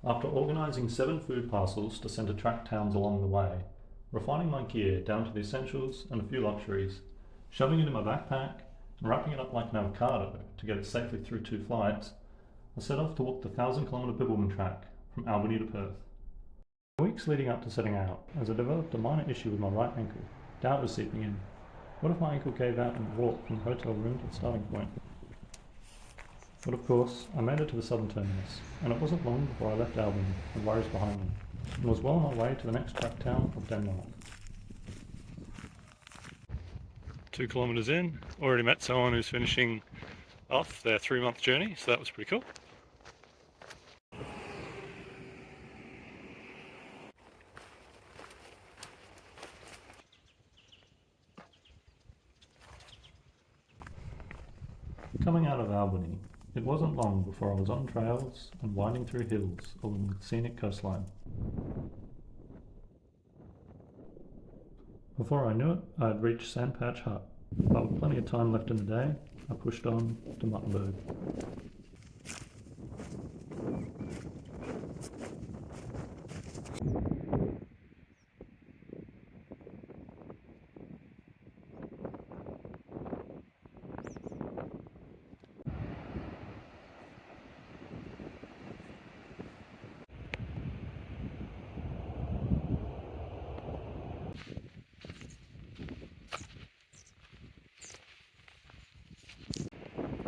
After organising 7 food parcels to send to track towns along the way, refining my gear down to the essentials and a few luxuries, shoving it in my backpack and wrapping it up like an avocado to get it safely through 2 flights, I set off to walk the 1,000-kilometre Bibbulmun track from Albany to Perth. In the weeks leading up to setting out, as I developed a minor issue with my right ankle, doubt was seeping in. What if my ankle gave out and walked from the hotel room to the starting point? But of course, I made it to the southern terminus, and it wasn't long before I left Albany with worries behind me, and was well on my way to the next track town of Denmark. 2 kilometres in, already met someone who's finishing off their 3-month journey, so that was pretty cool. Coming out of Albany, it wasn't long before I was on trails and winding through hills along the scenic coastline. Before I knew it, I had reached Sandpatch Hut, but with plenty of time left in the day, I pushed on to Muttenberg.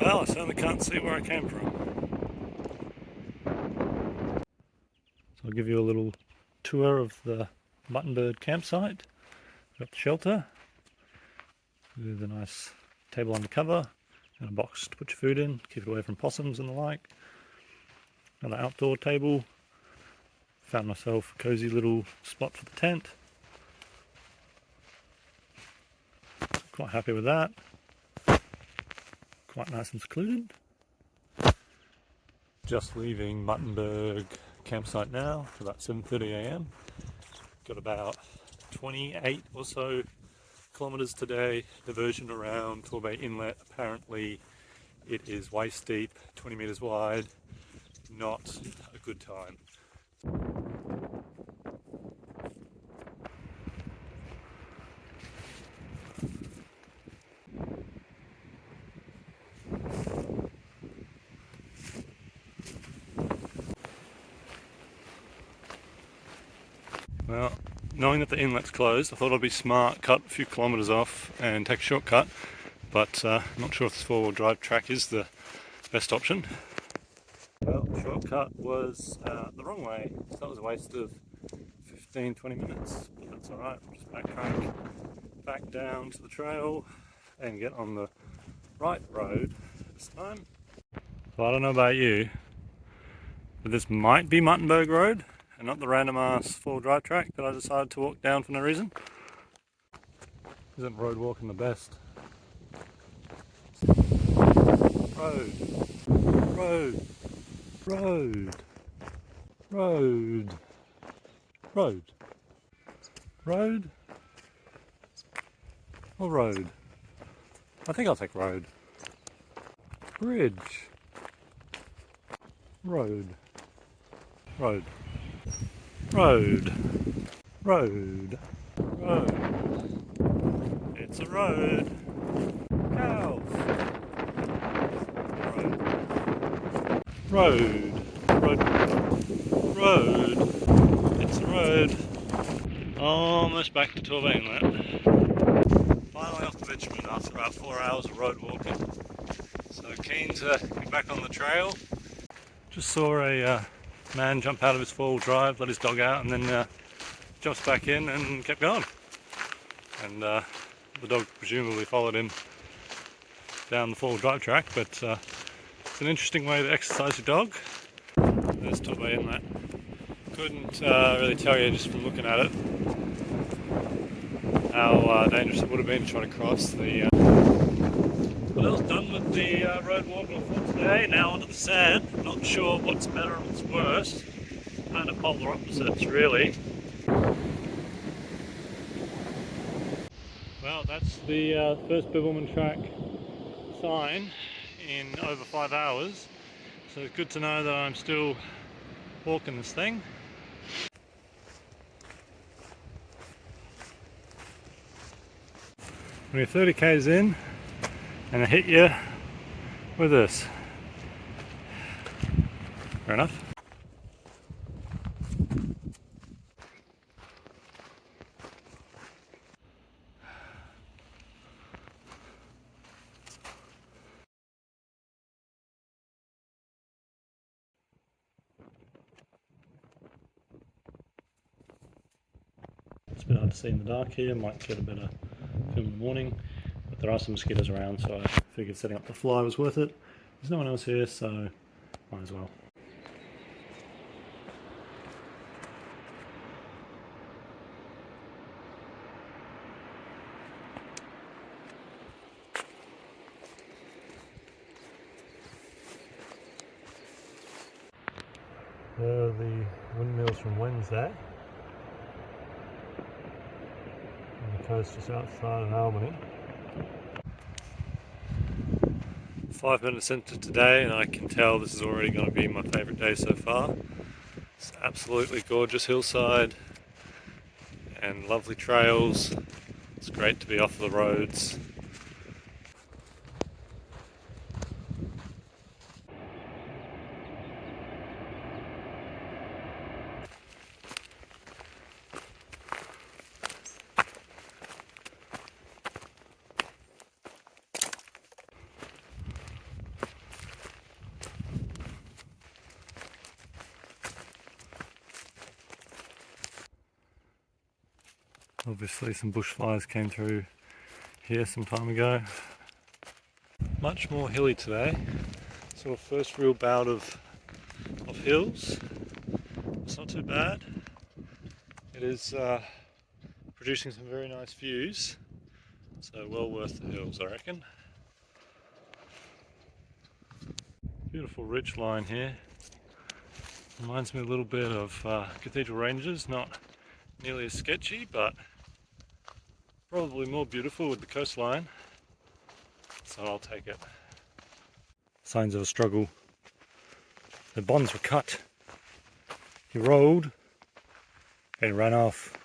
Well, I certainly can't see where I came from. So I'll give you a little tour of the Muttenberg campsite. Got the shelter with a nice table on the cover and a box to put your food in, keep it away from possums and the like. Another outdoor table. Found myself a cozy little spot for the tent. Quite happy with that. Quite nice and secluded. Just leaving Muttenberg campsite now, it's about 7:30 AM. Got about 28 or so kilometres today. Diversion around Torbay Inlet. Apparently it is waist deep, 20 metres wide. Not a good time. Well, knowing that the inlet's closed, I thought I'd be smart, cut a few kilometres off and take a shortcut, but not sure if this 4-wheel drive track is the best option. Well, the shortcut was the wrong way, so that was a waste of 15-20 minutes, but that's alright. We'll just backtrack back down to the trail and get on the right road this time. So I don't know about you, but this might be Muttenberg Road and not the random ass 4-wheel drive track that I decided to walk down for no reason. Isn't road walking the best? Road, road, road, road, road, road, or road? I think I'll take road. Bridge, road, road, road, road, road. It's a road. Cows. Road. Road. Road. Road. It's a road. Almost back to Torbay Inlet. Finally off the Bibbulumn after about 4 hours of road walking. So keen to get back on the trail. Just saw a man jump out of his 4-wheel drive, let his dog out, and then jumps back in and kept going. And the dog presumably followed him down the 4-wheel drive track, but it's an interesting way to exercise your dog. There's Torbay Inlet. Couldn't really tell you just from looking at it how dangerous it would have been to try to cross the... Well, done with the road walking for today. Now onto the sand. Not sure what's better and what's worse. Kind of polar opposites, really. Well, that's the first Bibbulmun track sign in over 5 hours. So it's good to know that I'm still walking this thing. We're 30 k's in and I hit you with this. Fair enough. It's a bit hard to see in the dark here, might get a better film in the morning, but there are some mosquitoes around, so I figured setting up the fly was worth it. There's no one else here, so might as well. There are the windmills from Wednesday. On the coast just outside of Albany. 5 minutes into today and I can tell this is already going to be my favourite day so far. It's absolutely gorgeous hillside and lovely trails. It's great to be off the roads. Obviously some bushfires came through here some time ago. Much more hilly today. Sort of first real bout of hills. It's not too bad. It is producing some very nice views. So well worth the hills, I reckon. Beautiful ridge line here. Reminds me a little bit of Cathedral Ranges, not nearly as sketchy, but probably more beautiful with the coastline. So I'll take it. Signs of a struggle. The bonds were cut. He rolled and ran off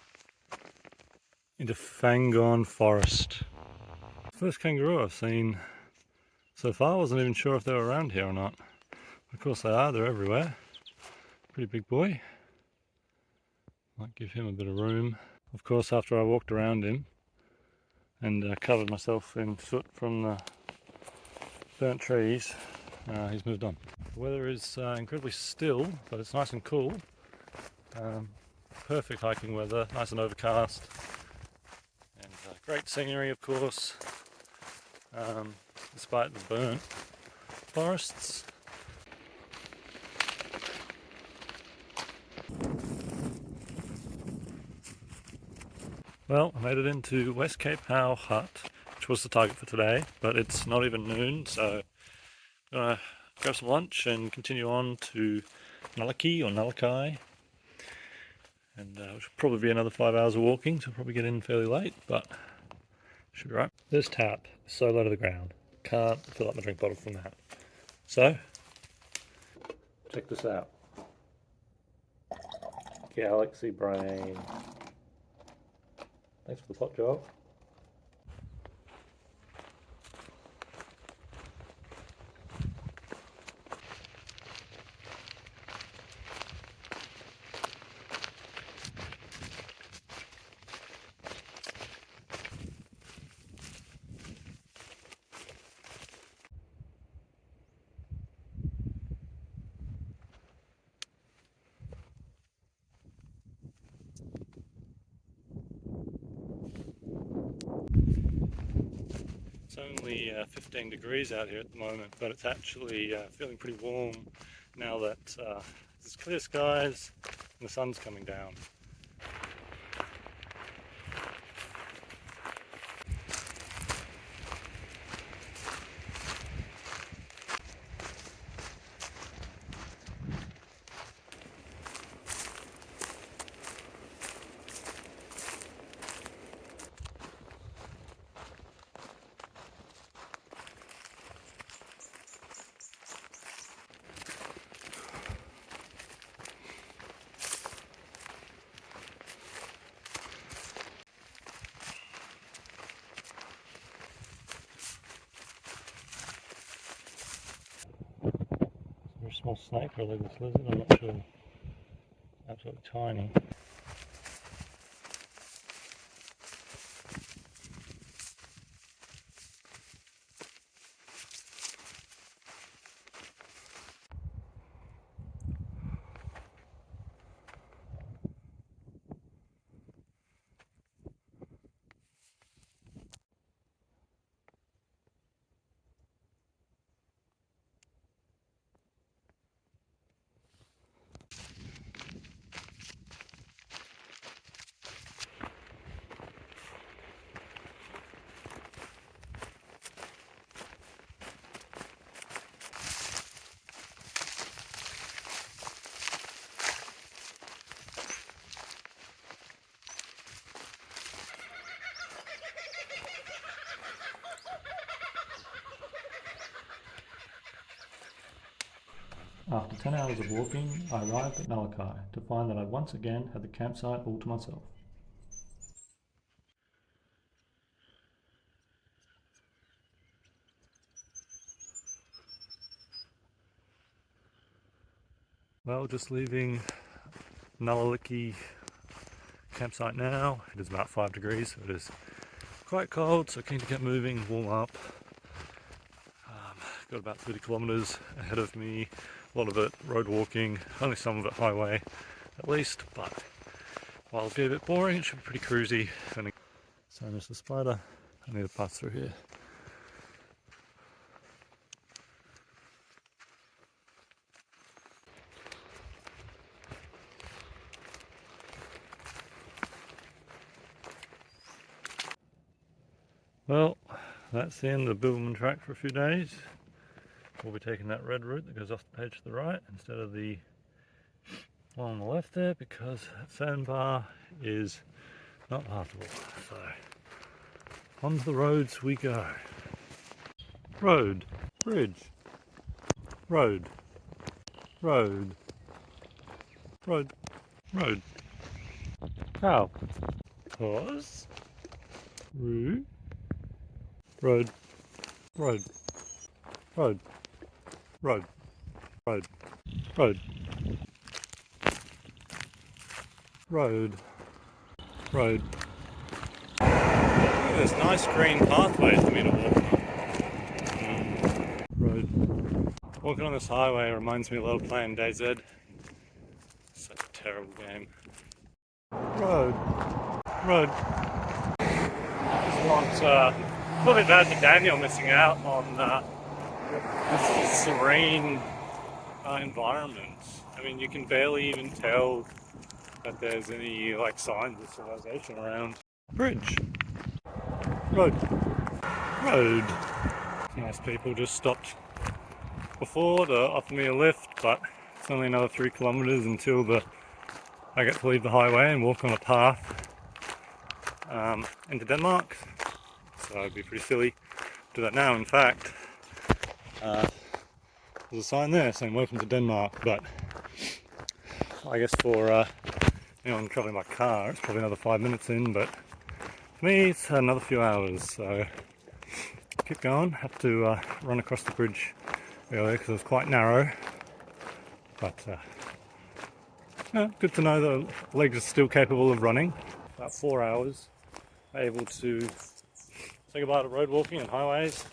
into Fangon Forest. First kangaroo I've seen so far. Wasn't even sure if they were around here or not. Of course they are, they're everywhere. Pretty big boy. Might give him a bit of room. Of course, after I walked around him and covered myself in soot from the burnt trees, he's moved on. The weather is incredibly still, but it's nice and cool. Perfect hiking weather, nice and overcast. And great scenery, of course, despite the burnt forests. Well, I made it into West Cape Howe Hut, which was the target for today, but it's not even noon, so I'm gonna grab some lunch and continue on to Nulaki or Nulakai. And which will probably be another 5 hours of walking, so I'll probably get in fairly late, but should be right. This tap is so low to the ground, can't fill up my drink bottle from that. So, check this out. Galaxy Brain. Thanks for the pot job. It's only 15 degrees out here at the moment, but it's actually feeling pretty warm now that there's clear skies and the sun's coming down. small snake or a legless lizard, I'm not sure. Absolutely tiny. After 10 hours of walking, I arrived at Malachi to find that I once again had the campsite all to myself. Well, just leaving Nullalicky campsite now. It is about 5 degrees, so it is quite cold, so keen to get moving, warm up. Got about 30 kilometres ahead of me, a lot of it road walking, only some of it highway at least, but while it'll be a bit boring, it should be pretty cruisy. So there's the spider, I need to pass through here. Well, that's the end of the Bibbulmun track for a few days. We'll be taking that red route that goes off the page to the right instead of the one on the left there, because that sandbar is not passable. So onto the roads we go. Road, bridge, road, road, road, road. Cow. Pause. Route. Road, road, road, road, road, road, road, road. Look at this nice green pathway for me to walk on. Road. Walking on this highway reminds me a lot of playing DayZ. Such a terrible game. Road, road. Just want a little bit bad for Daniel missing out on this serene environment. I mean, you can barely even tell that there's any like signs of civilization around. Bridge, road, road. Nice people just stopped before to offer me a lift, but it's only another 3 kilometres until I get to leave the highway and walk on a path into Denmark. So it'd be pretty silly to do that now. In fact, there's a sign there saying welcome to Denmark, but I guess for anyone travelling by car it's probably another 5 minutes in, but for me it's another few hours, so keep going. Have to run across the bridge earlier because it was quite narrow, but yeah, good to know the legs are still capable of running. About 4 hours, able to say goodbye to road walking and highways,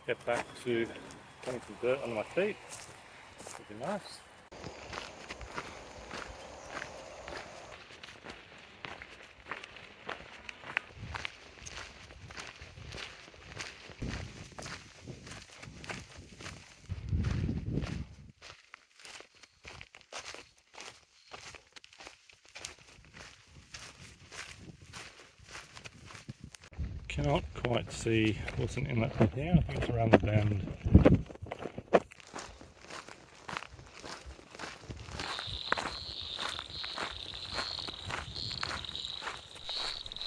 get back to getting some dirt under my feet. Would be nice. Cannot quite see what's an inlet from here. I think it's around the bend.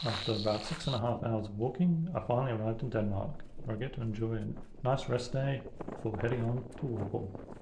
After about 6.5 hours of walking, I finally arrived in Denmark, where I get to enjoy a nice rest day before heading on to Warble.